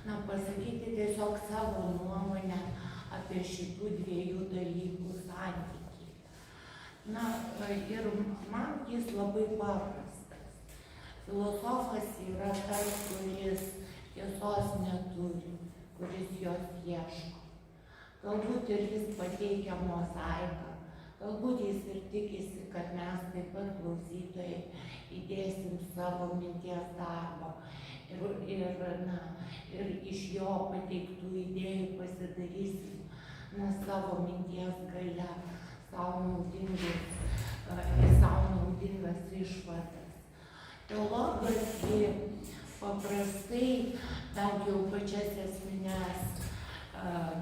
pasakyti tiesiog savo nuomonę apie šitų dviejų dalykų santykį. Ir man jis labai paprastas. Filosofas yra tas, kuris tiesos neturi, kuris jos ieško. Galbūt ir jis pateikia mozaiką, galbūt jis ir tikisi, kad mes taip pat klausytojai įdėsim savo minties darbo ir iš jo pateiktų idėjų pasidarysim savo minties galia, savo naudingas išvadas. Teologas paprastai, bent jau pačias esmines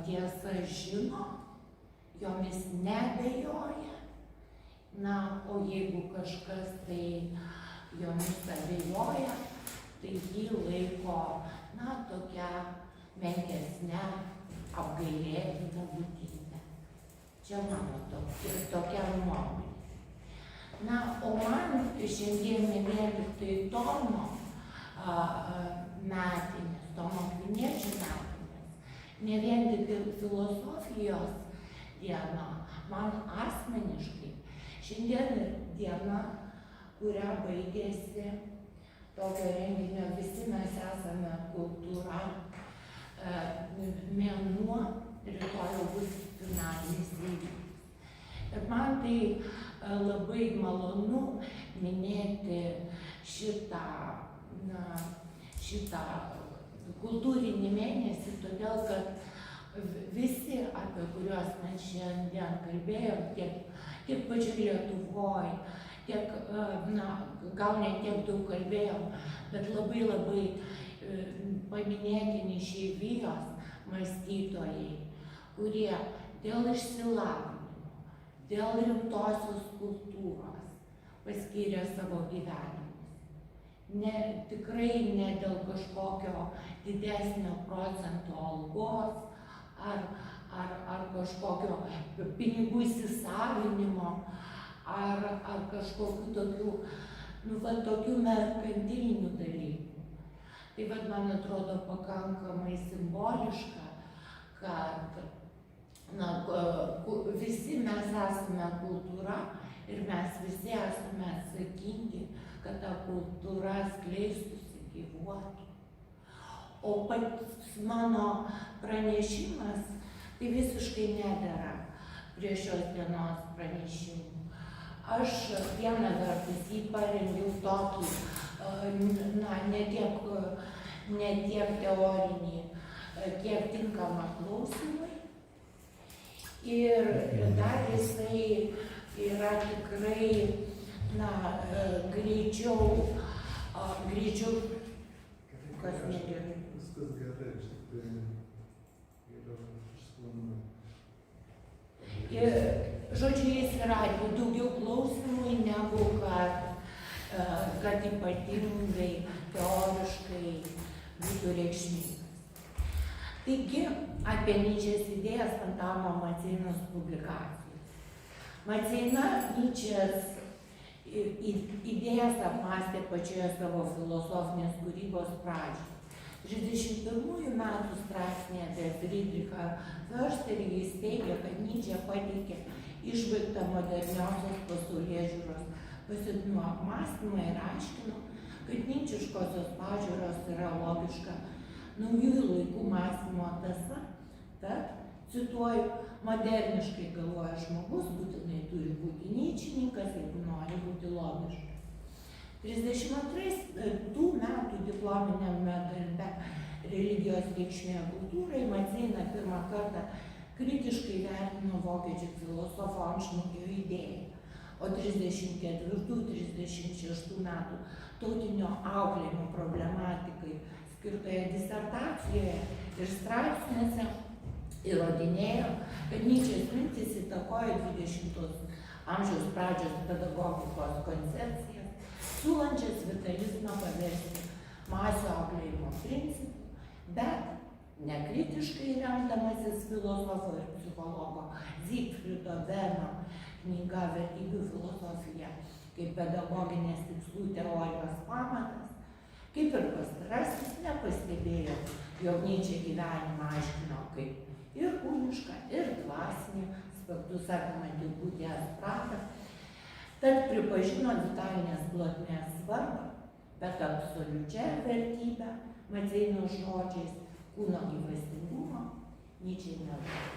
tiesas žino, jomis neabejoja, o jeigu kažkas tai jomis abejoja, tai jį laiko, tokia menkesnė, apgailėtina būtybė. Čia mano tokia nuomonė. O man šiandien ne vien tik tai Tomo metinės, Tomo Akviniečio metinės, ne vien tik filosofijos diena, man asmeniškai šiandien diena, kurią baigėsi tokio renginio Visi mes esame kultūra mėnuo, rytoj bus finalinis įvykis. Ir man tai labai malonu minėti šitą kultūrinį mėnesį, todėl kad visi, apie kuriuos mes šiandien kalbėjom, tiek pačiu Lietuvoje, tiek, gal ne tiek daug kalbėjom, bet labai paminėtini išeivijos mąstytojai, kurie dėl išsilavinimo, dėl rimtosios kultūros paskyrė savo gyvenimus. Tikrai ne dėl kažkokio didesnio procento algos ar kažkokio pinigų įsisavinimo ar kažkokių tokių merkantilinių dalykų. Tai man atrodo pakankamai simboliška, kad visi mes esame kultūra ir mes visi esame atsakingi, kad ta kultūra skleistųsi, gyvuotų. O pats mano pranešimas tai visiškai nedera prie šios dienos pranešimų. Aš vieną vertus jį parengiau tokį, ne tiek teorinį, kiek tinkamą klausimui. Ir dar jisai yra tikrai, greičiau, kas negerai. Viskas gerai, iš tikrųjų, geriau išsklanda. Ir, žodžiu, jis yra daugiau klausimui negu kad ypatingai teoriškai būtų reikšmingas. Taigi, apie Nyčės idėjas Antano Maceinos publikacijos. Maceina Nyčės idėjas apmąstė pačioje savo filosofinės kūrybos pradžioje. 31 metų straipsnėje apie Friedrichą Försterį jis teigia, kad Nyčė pateikė išbaigtą moderniosios pasaulėžiūros pasiūlymų apmąstymą ir aiškino, kad nyčiškosios pažiūros yra logiška naujųjų laikų mąstymo tąsa, tad, cituoju, moderniškai galvoja žmogus, būtinai turi būti nyčininkas, jeigu nori būti logiškas. 32 metų diplominiame darbe religijos reikšmė kultūrai Maceina pirmą kartą kritiškai vertino vokiečių filosofo Amšmukio idėją, o 34-36 metų tautinio auklėjimo problematikai skirtoje disertacijoje ir straipsniuose įrodinėjo, kad Nyčės mintys įtakojo 20 amžiaus pradžios pedagogikos koncepcijas, siūlančias vitalizmą paversti masių auklėjimo principų, bet nekritiškai remdamasis filosofo ir psichologo Zygfrido Beno knyga Vertybių filosofija kaip pedagoginės tikslų teorijos pamatas, kaip ir pastarasis nepastebėjo jog Nyčė gyvenimą aiškino kaip ir kūnišką, ir dvasinį aspektus apimantį būties pratą, tad pripažino vitalinės plotmės svarbą, bet absoliučią vertybę, Maceinos žodžiais, kūno gyvastingumo Nyčė nebuvo.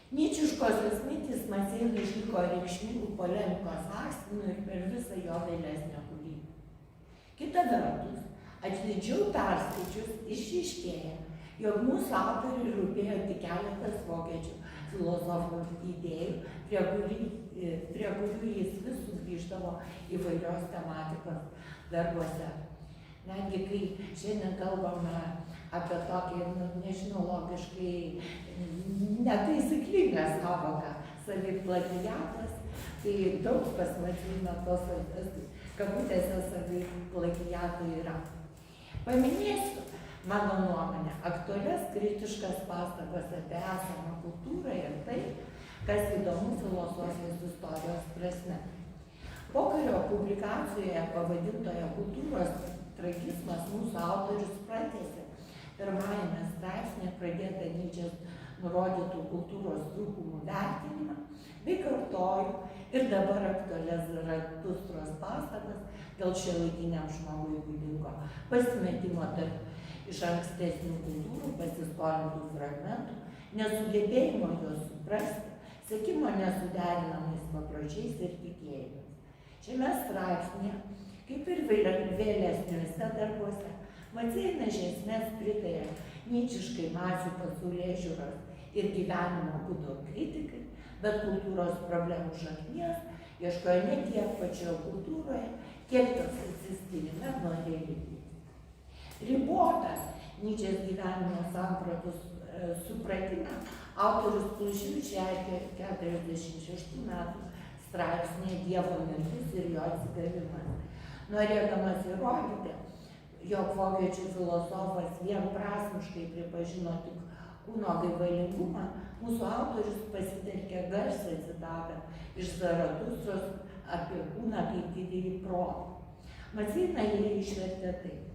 Nyčiškosios mintys Maceinui išliko reikšmingų polemikos akstinų ir per visą jo vėlesnę kūrybą. Kita vertus, atidžiau perskaičius išryškėja, jog mūsų autoriui rūpėjo tik keletas vokiečių filosofų idėjų, prie kurių jis vis sugrįždavo įvairios tematikos darbuose. Netgi kai šiandien kalbame apie tokį, nežinau, logiškai netaisyklingą sąvoką saviplagiatas, tai daug pas Maceiną tos kabutėse saviplagiatų yra. Paminėsiu, mano nuomonė, aktualias kritiškas pastabas apie esamą kultūrą ir tai, kas įdomu filosofijos istorijos prasme. Pokario publikacijoje pavadintoje kultūros tragizmas mūsų autorius pratęsė pirmajame straipsnėje pradėtą Nyčės nurodytų kultūros trūkumų vertinimą, bei kartojo ir dabar aktualias Zaratustros pastabas dėl šiuolaikiniam žmogui būdingo pasimetimo tarp iš ankstesnių kultūrų pasiskolintų fragmentų, nesugebėjimo juos suprasti, sekimo nesuderinamais papročiais ir tikėjimais. Šiame straipsnėje, kaip ir vėlesniuose darbuose, Maceina iš esmės pritarė nyčiškai masių pasaulėžiūros ir gyvenimo būdo kritikai, bet kultūros problemų šaknies ieškojo ne tiek pačioje kultūroje, kiek tos atsiskyrime nuo religijos. Ribotą Nyčės gyvenimo sampratos supratimą autorius Plušių išreiškė 46 metų straipsnėje Dievo mirtis ir jo atsigavimas. Norėdamas įrodyti, jog vokiečių filosofas vienprasmiškai pripažino tik kūno gaivalingumą, mūsų autorius pasitelkė garsią citatą iš Zaratustros apie kūną kaip didįjį protą. Maceina jį išvertė taip.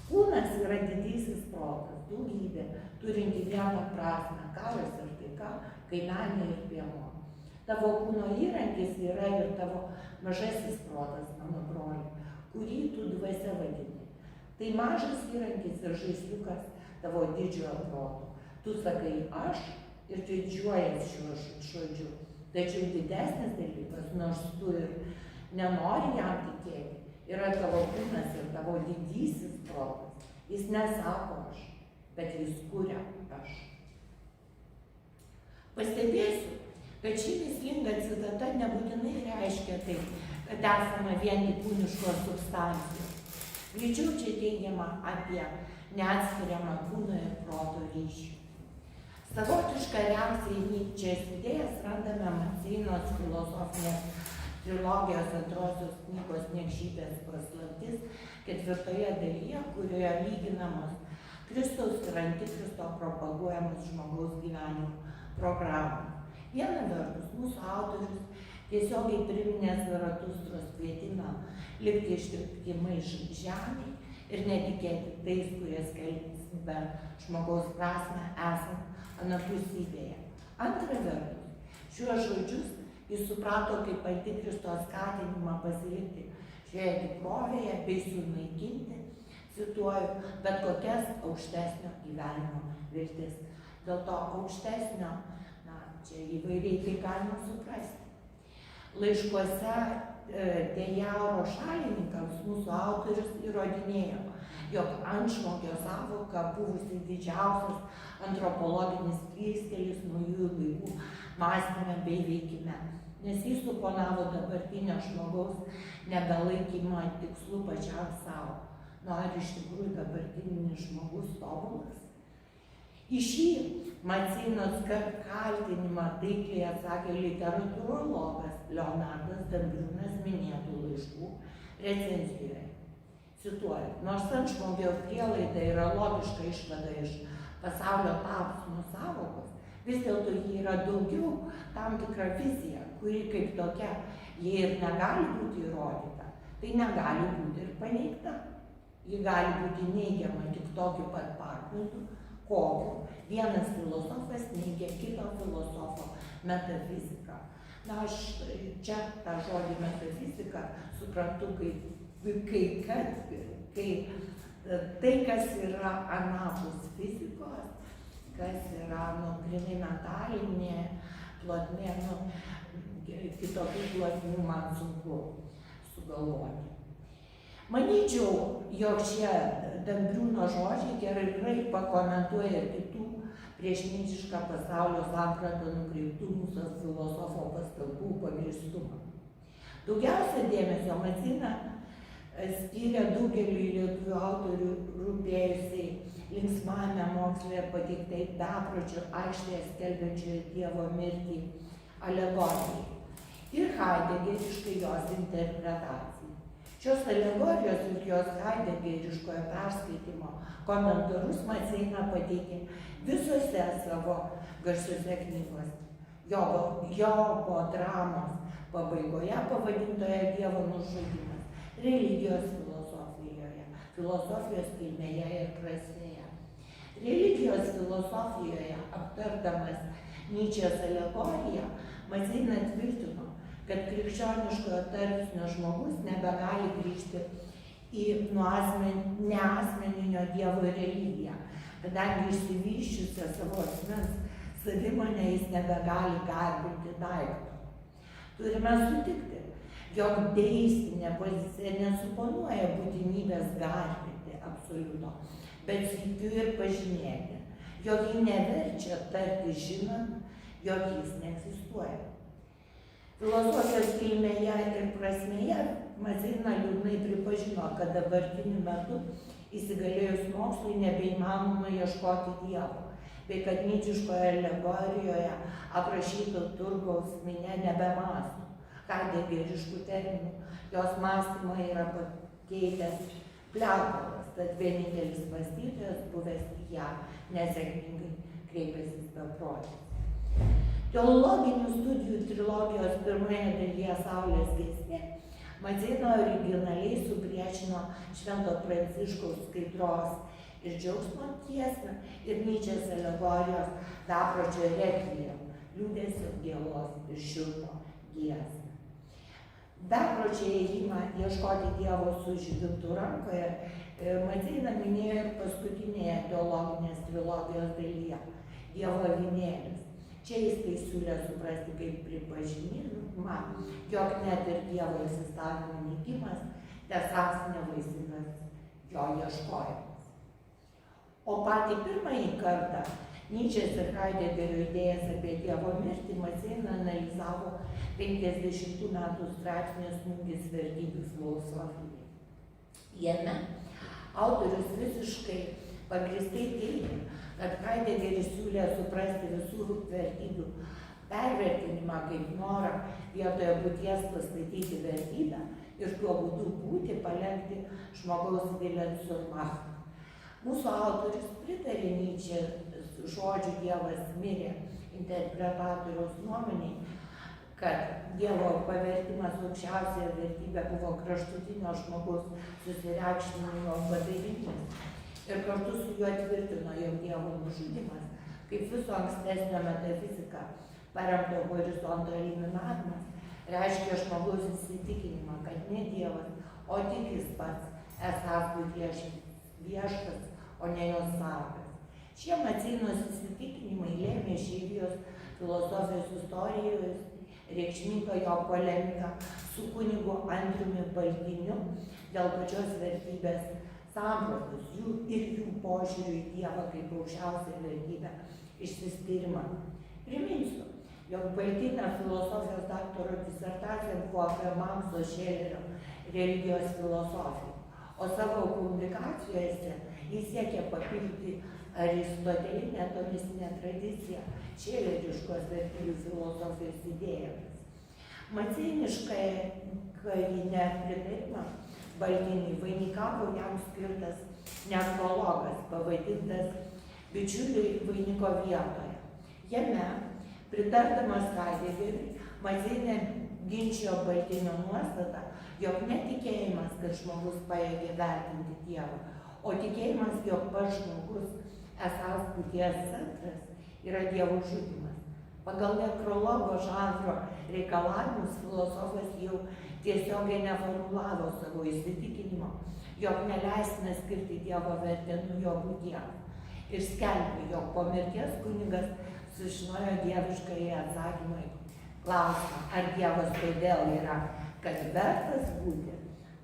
Kūnas yra didysis protas, daugybė, turinti vieną prasmę, karas ir taika, kaimenė ir piemuo. Tavo kūno įrankis yra ir tavo mažasis protas, mano broli, kurį tu dvasia vadini. Tai mažas įrankis ir žaisliukas tavo didžiojo proto. Tu sakai aš ir didžiuojas šiuo žodžiu. Tačiau didesnis dalykas, nors tu ir nenori jam tikėti, yra tavo kūnas ir tavo didysis protas. Jis nesako aš, bet jis kuria aš. Pastebėsiu, kad ši mįslinga citata nebūtinai reiškia tai, kad esame vien tik kūniškos substancijos. Greičiau čia teigiama apie neatskiriamą kūno ir proto ryšį. Savotišką reakciją į Nyčės idėjas randame Maceinos filosofinės trilogijos antrosios knygos Niekšybės paslaptis 4 dalyje, kurioje lyginamos Kristaus ir Antikristo propaguojamos žmogaus gyvenimo programos. Viena vertus, mūsų autorius tiesiogiai priminė Zaratustros kvietimą likti ištikimai žemei ir netikėti tais, kurie skelbia žmogaus prasmę esant anapusybėje. Antra vertus, šiuos žodžius jis suprato kaip Antikristo skatinimą pasilikti šioje tikrovėje bei sunaikinti, cituoju, bet kokias aukštesnio gyvenimo viltis. Dėl to aukštesnio, čia įvairiai tai galima suprasti. Laiškuose Dejauro šalininkams mūsų autorius įrodinėjo, jog antžmogio sąvoka buvusi didžiausias antropologinis klystkelis naujųjų laikų mąstyme bei veikime, nes jis suponavo dabartinio žmogaus nebelaikymą tikslu pačiam savo. Ar iš tikrųjų dabartinis žmogus tobulas? Į šį Maceinos kaltinimą taikliai atsakė literatūrologas Leonardas Dambriūnas minėtų laiškų recenzijoje. Cituoju, nors antžmogio prielaida yra logiška išvada iš pasaulio tapsmo sąvokos, vis dėlto ji yra daugiau tam tikra vizija, kuri kaip tokia, jei ir negali būti įrodyta, tai negali būti ir paneigta. Ji gali būti neigiama tik tokiu pat pagrindu, kokiu vienas filosofas neigia kito filosofo metafiziką. Na, aš čia tą žodį metafizika suprantu kaip tai, kas yra anapus fizikos, kas yra grynai mentalinė plotmė, kitokių plotmių man sunku sugalvoti. Manyčiau, jog šie Dambriūno žodžiai gerai pakomentuoja ir kitų prieš nyčišką pasaulio sampratą nukreiptų mūsų filosofo pastangų pagrįstumą. Daugiausia dėmesio Macina skyrė daugeliui lietuvių autorių rūpėjusiai linksmame moksle pateiktai bepročio aikštėje skelbiančioje Dievo mirtį alegorijai ir haidegeriškai jos interpretacijai. Šios alegorijos ir jos haidegeriškojo perskaitimo komentarus Maceina pateikė visose savo garsiose knygose. Jobo dramos pabaigoje pavadintoje Dievo nužudymas, religijos filosofijoje, filosofijos kilmėje ir prasmėje. Religijos filosofijoje aptardamas Nyčės alegoriją, Maceina tvirtino, kad krikščioniškojo tarpsnio žmogus nebegali grįžti į neasmeninio Dievo religiją, kadangi išsivysčiusią savo asmens savimonę jis nebegali garbinti daikto. Turime sutikti, jog deistinė pozicija nesuponuoja būtinybės garbinti absoliuto, bet sykiu ir pažymėti, jog ji neverčia tarti žinant, jog jis neegzistuoja. Filosofijos kilmėje ir prasmėje Maceina liūdnai pripažino, kad dabartiniu metu įsigalėjus mokslui nebeįmanoma ieškoti Dievo, bei kad nyčiškoje alegorijoje aprašyto turgaus minia nebemąsto haidegeriškų terminų, jos mąstymą yra pakeitęs pliaupalas, tad vienintelis mąstytojas buvęs ją nesėkmingai kreipęsis beprotis. Teologinių studijų trilogijos pirmoje dalyje Saulės giesmė Maceina originaliai supriešino Švento Pranciškaus skaidros ir džiaugsmo giesmę ir Nyčės alegorijos bepročio rekviem, liūdesio, gėlos ir šiurpo giesmę. Bepročio ėjimą ieškoti Dievo su žibintu rankoje Maceina minėjo ir paskutinėje teologinės trilogijos dalyje Dievo avinėlis. Čia jis tai siūlė suprasti kaip pripažinimą, jog net ir Dievo egzistavimo nykimas tesąs nevaisingas jo ieškojimas. O patį pirmąjį kartą Nyčės ir Haidegerio idėjas apie Dievo mirtį Maceina analizavo 50 metų straipsnio Smūgis vertybių filosofijai. Jame autorius visiškai pagrįstai teigia, kad Haidegeris siūlė suprasti visų vertybių pervertinimą kaip norą vietoje būties pastatyti vertybę ir tuo būdu būti palenkti žmogaus vilens surmachą. Mūsų autorius pritarė Nyčės žodžių Dievas mirė interpretatoriaus nuomoniai, kad Dievo pavertimas aukščiausią vertybę buvo kraštutinio žmogaus susireikšminimo padarinys. Ir kartu su juo tvirtino, jog Dievo nužudymas, kaip viso ankstesnio metafizika paremto horizonto eliminavimas, reiškia žmogaus įsitikinimą, kad ne Dievas, o tik jis pats esąs būties viešpats, o ne jos sargas. Šie Maceinos įsitikinimai lėmė išeivijos filosofijos istorijos reikšmingą jo polemiką su kunigu Andriumi Baltiniu dėl pačios vertybės sampratos, jų požiūrių į Dievą kaip aukščiausią vertybę išsiskyrimą. Priminsiu, jog Baltinio filosofijos daktaro disertacija buvo apie Makso Šelerio religijos filosofiją, o savo publikacijose jis siekė papildyti aristotelinę tomistinę tradiciją šeleriškos vertybių filosofijos idėjomis. Maceiniškai nepritarimą Baltiniui vainikavo jam skirtas nekrologas, pavadintas Bičiuliai vainiko vietoje. Jame, pritardamas Haidegeriui, Maceina ginčijo Baltinio nuostatą, jog netikėjimas, kad žmogus pajėgia vertinti Dievą, o tikėjimas, jog pats žmogus esąs būties centras, yra Dievo žudymas. Pagal nekrologo žanro reikalavimus filosofas jau tiesiogiai neformulavo savo įsitikinimo, jog neleistina skirti Dievo vertę nuo jo būties. Ir skelbė, jog po mirties kunigas sužinojo dieviškąjį atsakymą į klausimą, ar Dievas todėl yra, kad vertas būti,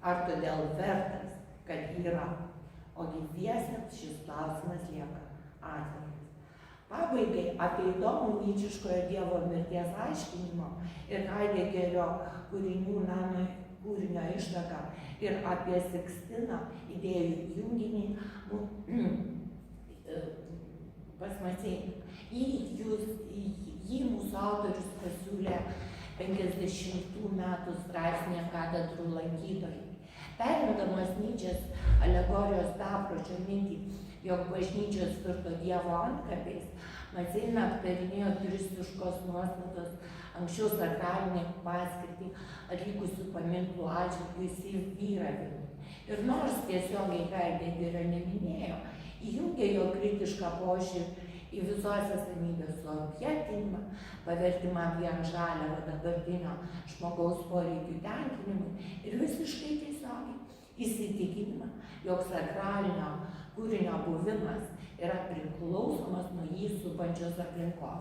ar todėl vertas, kad yra. O gyviesiems šis klausimas lieka atviras. Pabaigai apie įdomų nyčiškojo Dievo mirties aiškinimo ir Haidegerio kūrinio ištaką ir apie Sikstiną idėjų junginį pas Maceiną. Jį mūsų autorius pasiūlė 50 metų straipsnėje katedrų lankytojai. Perimdamas Nyčės alegorijos bepročio mintį, jog bažnyčios virto Dievo antkapiais, Maceina aptarinėjo turistiškos nuostatos anksčiau sakralinę paskirtį atlikusių paminklų atžvilgių įsivyravimui. Ir nors tiesiogiai Haidegerio neminėjo, įjungė jo kritišką požiūrį į visos esamybės suobjektinimą, pavertimą vien žaliavą dabartinio žmogaus poreikių tenkinimui ir visiškai tiesiogiai įsitikinimą, jog sakralinio kūrinio buvimas yra priklausomas nuo jį supančios aplinkos.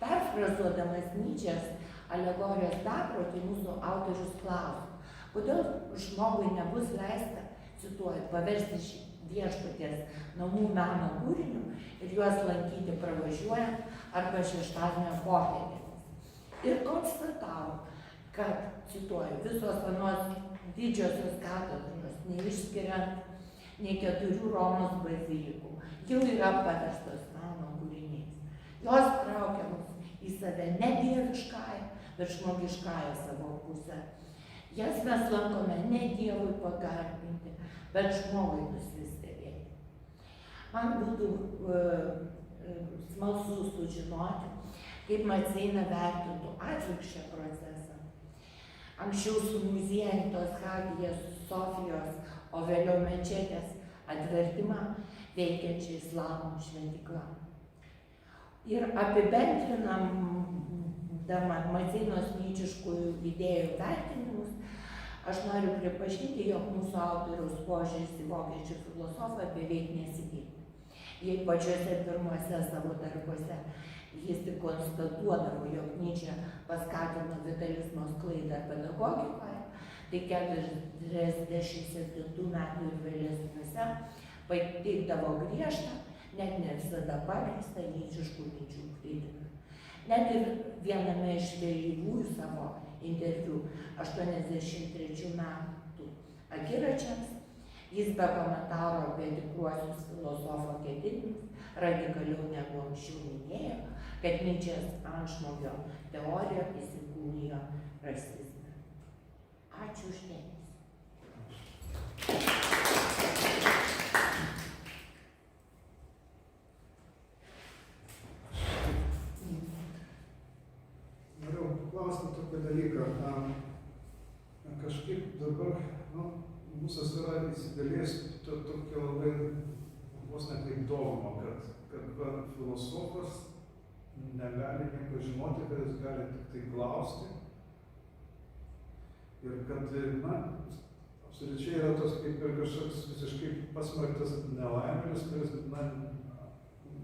Perfrazuodamas Nyčės alegorijos beprotį, mūsų autorius klausia, kodėl žmogui nebus leista, cituoju, paversti šį viešpaties namų meno kūrinių ir juos lankyti pravažiuojant arba šeštadienio popietėmis. Ir konstatavo, kad, cituoju, visos anos didžiosios katedros, neišskiriant nei 4 Romos bazilikų, jau yra paverstos meno kūriniais. Jos traukia mus į save ne dieviškąją, bet žmogiškąją savo pusę. Jas mes lankome ne Dievui pagarbinti, bet žmogui nusistebėti. Man būtų smalsu sužinoti, kaip Maceina vertintų atvirkščią procesą. Anksčiau sumuziejintos Hagijos, Sofijos, o vėliau mečetės atvertimą veikiančią islamo šventyklą. Ir apibendrinam Maceinos nyčiškųjų idėjų vertinimus, aš noriu pripažinti, jog mūsų autoriaus požiūris į vokiečių filosofą beveik nesikeitė. Jei pačiuose pirmuose savo darbuose jis tik konstatuodavo, jog Nyčė paskatino vitalizmo sklaidą pedagogikoje, tai 47 metų ir vėlesniuose pateikdavo griežtą, net ne visada pagrįstą nyčiškų minčių kritiką. Net ir viename iš vėlyvųjų savo interviu 83 metų akiračiams jis be komentaro apie tikruosius filosofo ketinimus radikaliau negu anksčiau minėjo, kad Nyčės antžmogio teorija įsikūnijo rasizme. Ačiū už dėmesį. Norėjau paklausti tokį dalyką. Kažkaip dabar mūsų yra įsigalėjęs tokia labai vos net kaip dogma, kad filosofas negali nieko žinoti, kad jis gali tik tai klausti. Ir kad, absoliučiai yra tos kaip ir kažkoks visiškai pasmerktas nelaimėlis, kuris,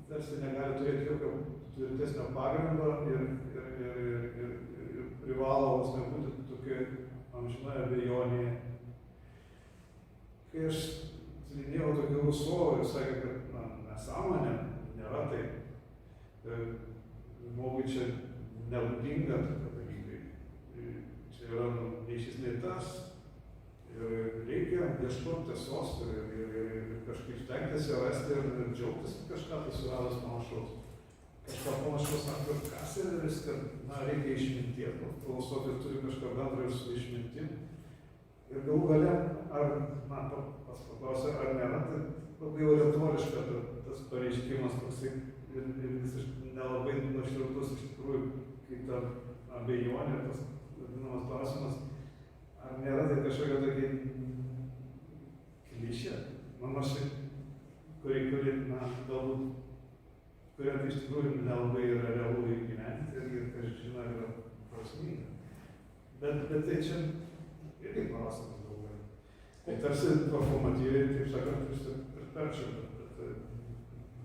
tarsi negali turėti jokio tvirtesnio pagrindo ir privalo vos nebūti tokia amžinoje abejonėje. Kai aš tyrinėjau tokį Rusovą ir sakė, kad nesąmonė nėra taip. Žmogui čia nebūdinga tokie dalykai. Čia yra nei šis, nei tas. Ir reikia ieškoti tiesos ir kažkaip stengtis ją rasti ir džiaugtis kažką tai suradus panašaus. Kažką panašaus sako, kas yra vis, kad reikia išminties. Filosofija turi kažką bendro ir su išmintim. Ir galų gale, paklausė, ar nėra, tai labai jau retoriška tas pareiškimas toksai ir visiškai nelabai nuoširdus iš tikrųjų, kai ta abejonė, tas vadinamas klausimas, ar nėra tai kažkokia tokia klišė? Mano šiaip, kuri, na, galbūt, kurią iš tikrųjų nelabai yra realu įgyvendinti ir kas žino, yra prasminga. Bet tai čia irgi klausimas daug. Tai tarsi performatyviai, taip sakant, vis ir perčiau,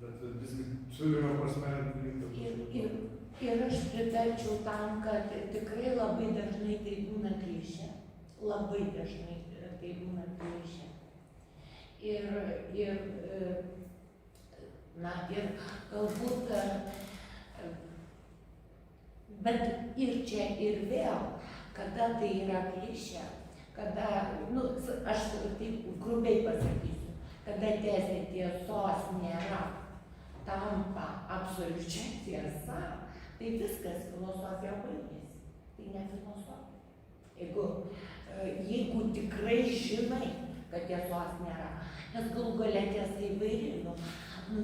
bet visgi siūlymo prasme Ir aš pritarčiau tam, kad tikrai labai dažnai tai būna klišė. Labai dažnai tai būna klišė. Ir galbūt, bet ir čia ir vėl, kada tai yra klišė, kada, aš taip grubiai pasakysiu, kada tezė tiesos nėra, tampa absoliučia tiesa, tai viskas filosofija baigėsi. Tai ne filosofija. Jeigu tikrai žinai, kad tiesos nėra, nes galų gale tiesa įvairi,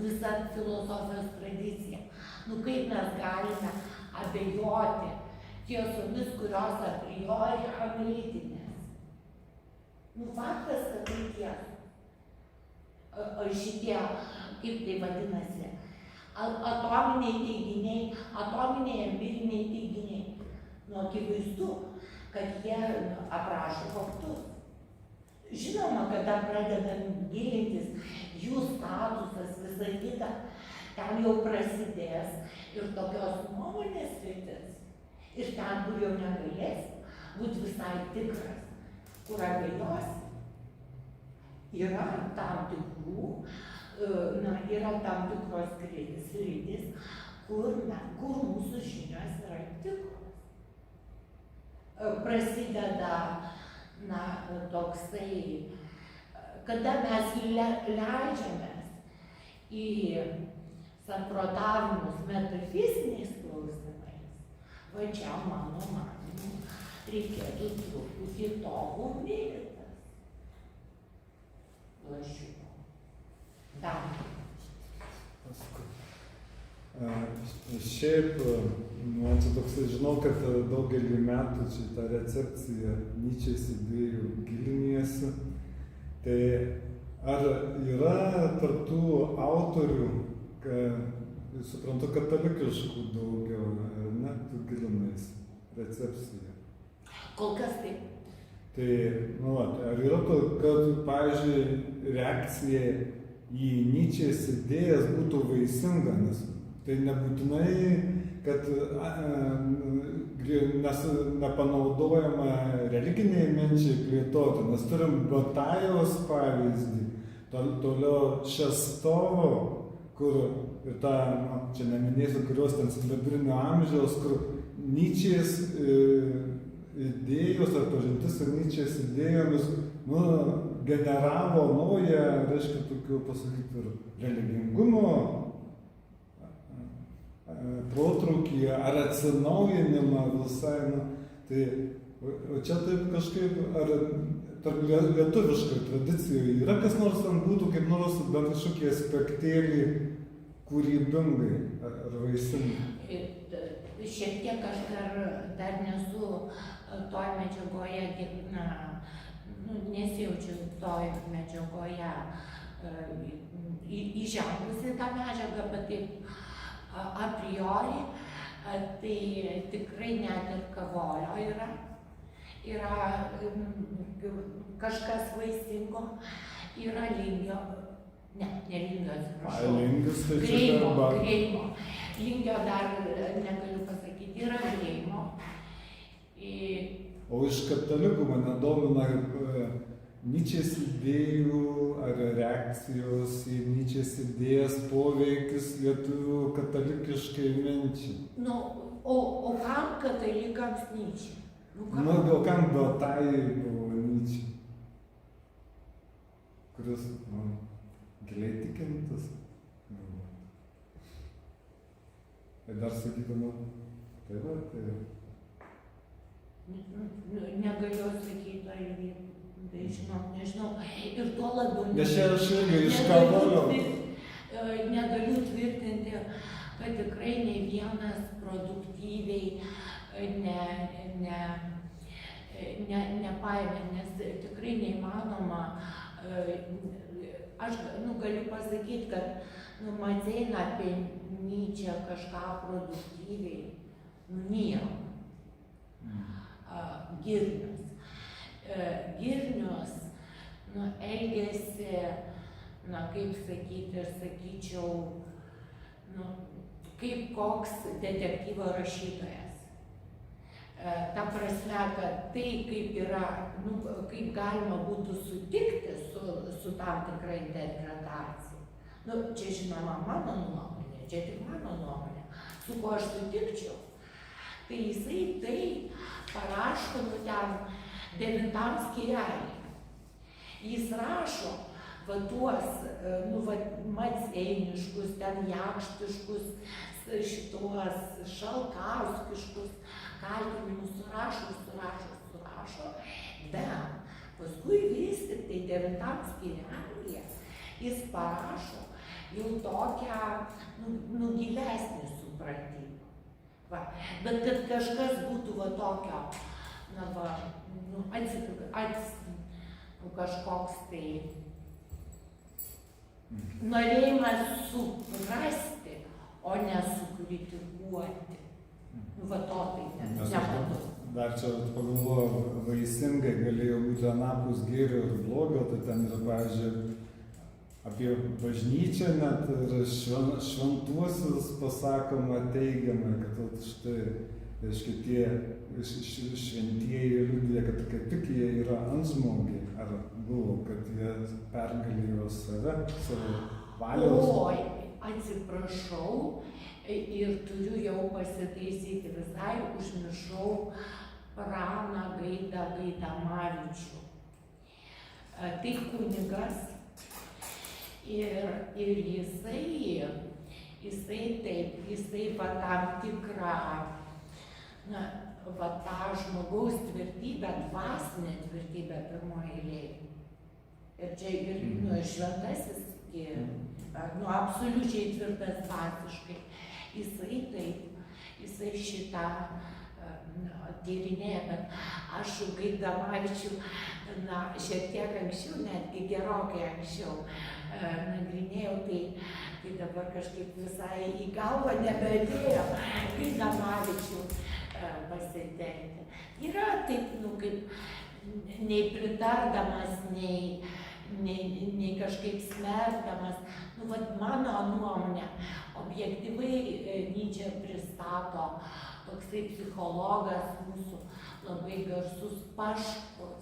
visa filosofijos tradicija. Kaip mes galime abejoti tiesomis, kurios a priori analitinės. Faktas, kad tai tiesa. Šitie, kaip tai vadinasi, atominiai teiginiai, atominiai empiriniai teiginiai. Akivaizdu, kad jie aprašo faktus. Žinoma, kada pradedam gilintis, jų statusas, visa kita, ten jau prasidės ir tokios nuomonės sritis. Ir ten, kur jau negalės būti visai tikras, kur abejosi. Yra tam tikrų, yra tam tikros sritys, kur mūsų žinios yra tikros. Prasideda, toksai, kada mes leidžiamės į samprotavimus metafiziniais klausimais, va čia, mano manymu, reikėtų truputį to humilitas. Lašiuko. Dar. Šiaip, man čia toksai, žinau, kad daugelį metų šitą recepciją Nyčės idėjų giliniesi. Tai ar yra tarp tų autorių, suprantu, katalikiškų daugiau, ne, tu gilinaisi recepciją? Kol kas taip. Tai, ar yra to, kad, pavyzdžiui, reakcija į Nyčės idėjas būtų vaisinga, nes tai nebūtinai, kad nepanaudojama religiniai minčiai plėtoti, nes turim Batajaus pavyzdį, toliau Šestovo, kur ir tą, čia neminėsiu, kurios ten sidabrinio amžiaus, kur Nyčės idėjos ar pažintis su Nyčės idėjomis, generavo naują, reiškia, tokių, pasakyti, ir religingumo protrūkį ar atsinaujinimą visai, tai o čia taip kažkaip, ar tarp lietuviškai tradicijoje yra kas nors ten būtų, kaip nors bent kažkokie aspektėlį kūrybingai ar vaisingai? Šiek tiek aš dar nesu toj medžiagoje, nesijaučiu toj medžiagoje įžengusi tą medžiagą, bet taip a priori, tai tikrai net ir Kavolio yra kažkas vaisingo, yra Lingio, ne Lingio, atsiprašau, Greimo. Lingio dar negaliu pasakyti, yra Greimo. O iš katalikų mane domina Nyčės idėjų ar reakcijos į Nyčės idėjas poveikis lietuvių katalikiškai minčiai. O kam katalikams Nyčė? O kam Batajai buvo Nyčė? Kuris, giliai tikintis. Ir dar sakytume, tai va, tai... Negaliu sakyti, tai nežinau. Ir tuo labiau negaliu tvirtinti, kad tikrai ne vienas produktyviai nepaėmė, nes tikrai neįmanoma. Aš galiu pasakyti, kad Maceina apie Nyčę kažką produktyviai, nieko. Girnius elgėsi, kaip sakyti, ir sakyčiau, kaip koks detektyvo rašytojas. Ta prasme, kad tai kaip yra, kaip galima būtų sutikti su tam tikra interpretacija. Čia žinoma mano nuomonė, čia tik mano nuomonė, su kuo aš sutikčiau. Tai jisai tai parašo ten 9 skyrelį. Jis rašo tuos maceiniškus, ten jakštiškus, šituos šalkauskiškus kaltinimus surašo, bet paskui vis tik tai 9 skyrelyje jis parašo jau tokią gilesnį supratimą. Bet kad kažkas būtų tokio, kažkoks tai norėjimas suprasti, o ne sukritikuoti. To tai nematau. Dar čia pagalvoju, vaisingai galėjo būti anapus gėrio ir blogio, tai ten yra, pavyzdžiui, apie bažnyčią net ir šventuosius pasakoma teigiamai, kad štai, reiškia, tie šventieji liudija, kad kaip tik jie yra antžmogiai, ar buvo, kad jie pergalėjo save, savo valios. Oi, atsiprašau ir turiu jau pasitaisyti, visai užmiršau Praną Gaidamavičių. Tai kunigas ir jisai tam tikrą tą žmogaus tvirtybę, dvasinę tvirtybę pirmoje eilėje. Ir čia ir šventasis, absoliučiai tvirtas dvasiškai. Jisai šitą tyrinėja, bet aš Gaidamavičių šiek tiek anksčiau, netgi gerokai anksčiau nagrinėjau, tai dabar kažkaip visai į galvą nebeatėjo Gaidamavičių pasitelkti. Yra taip, kaip nei pritardamas, nei kažkaip smerkdamas. Mano nuomonė, objektyviai Nyčę pristato toksai psichologas mūsų labai garsus Paškus.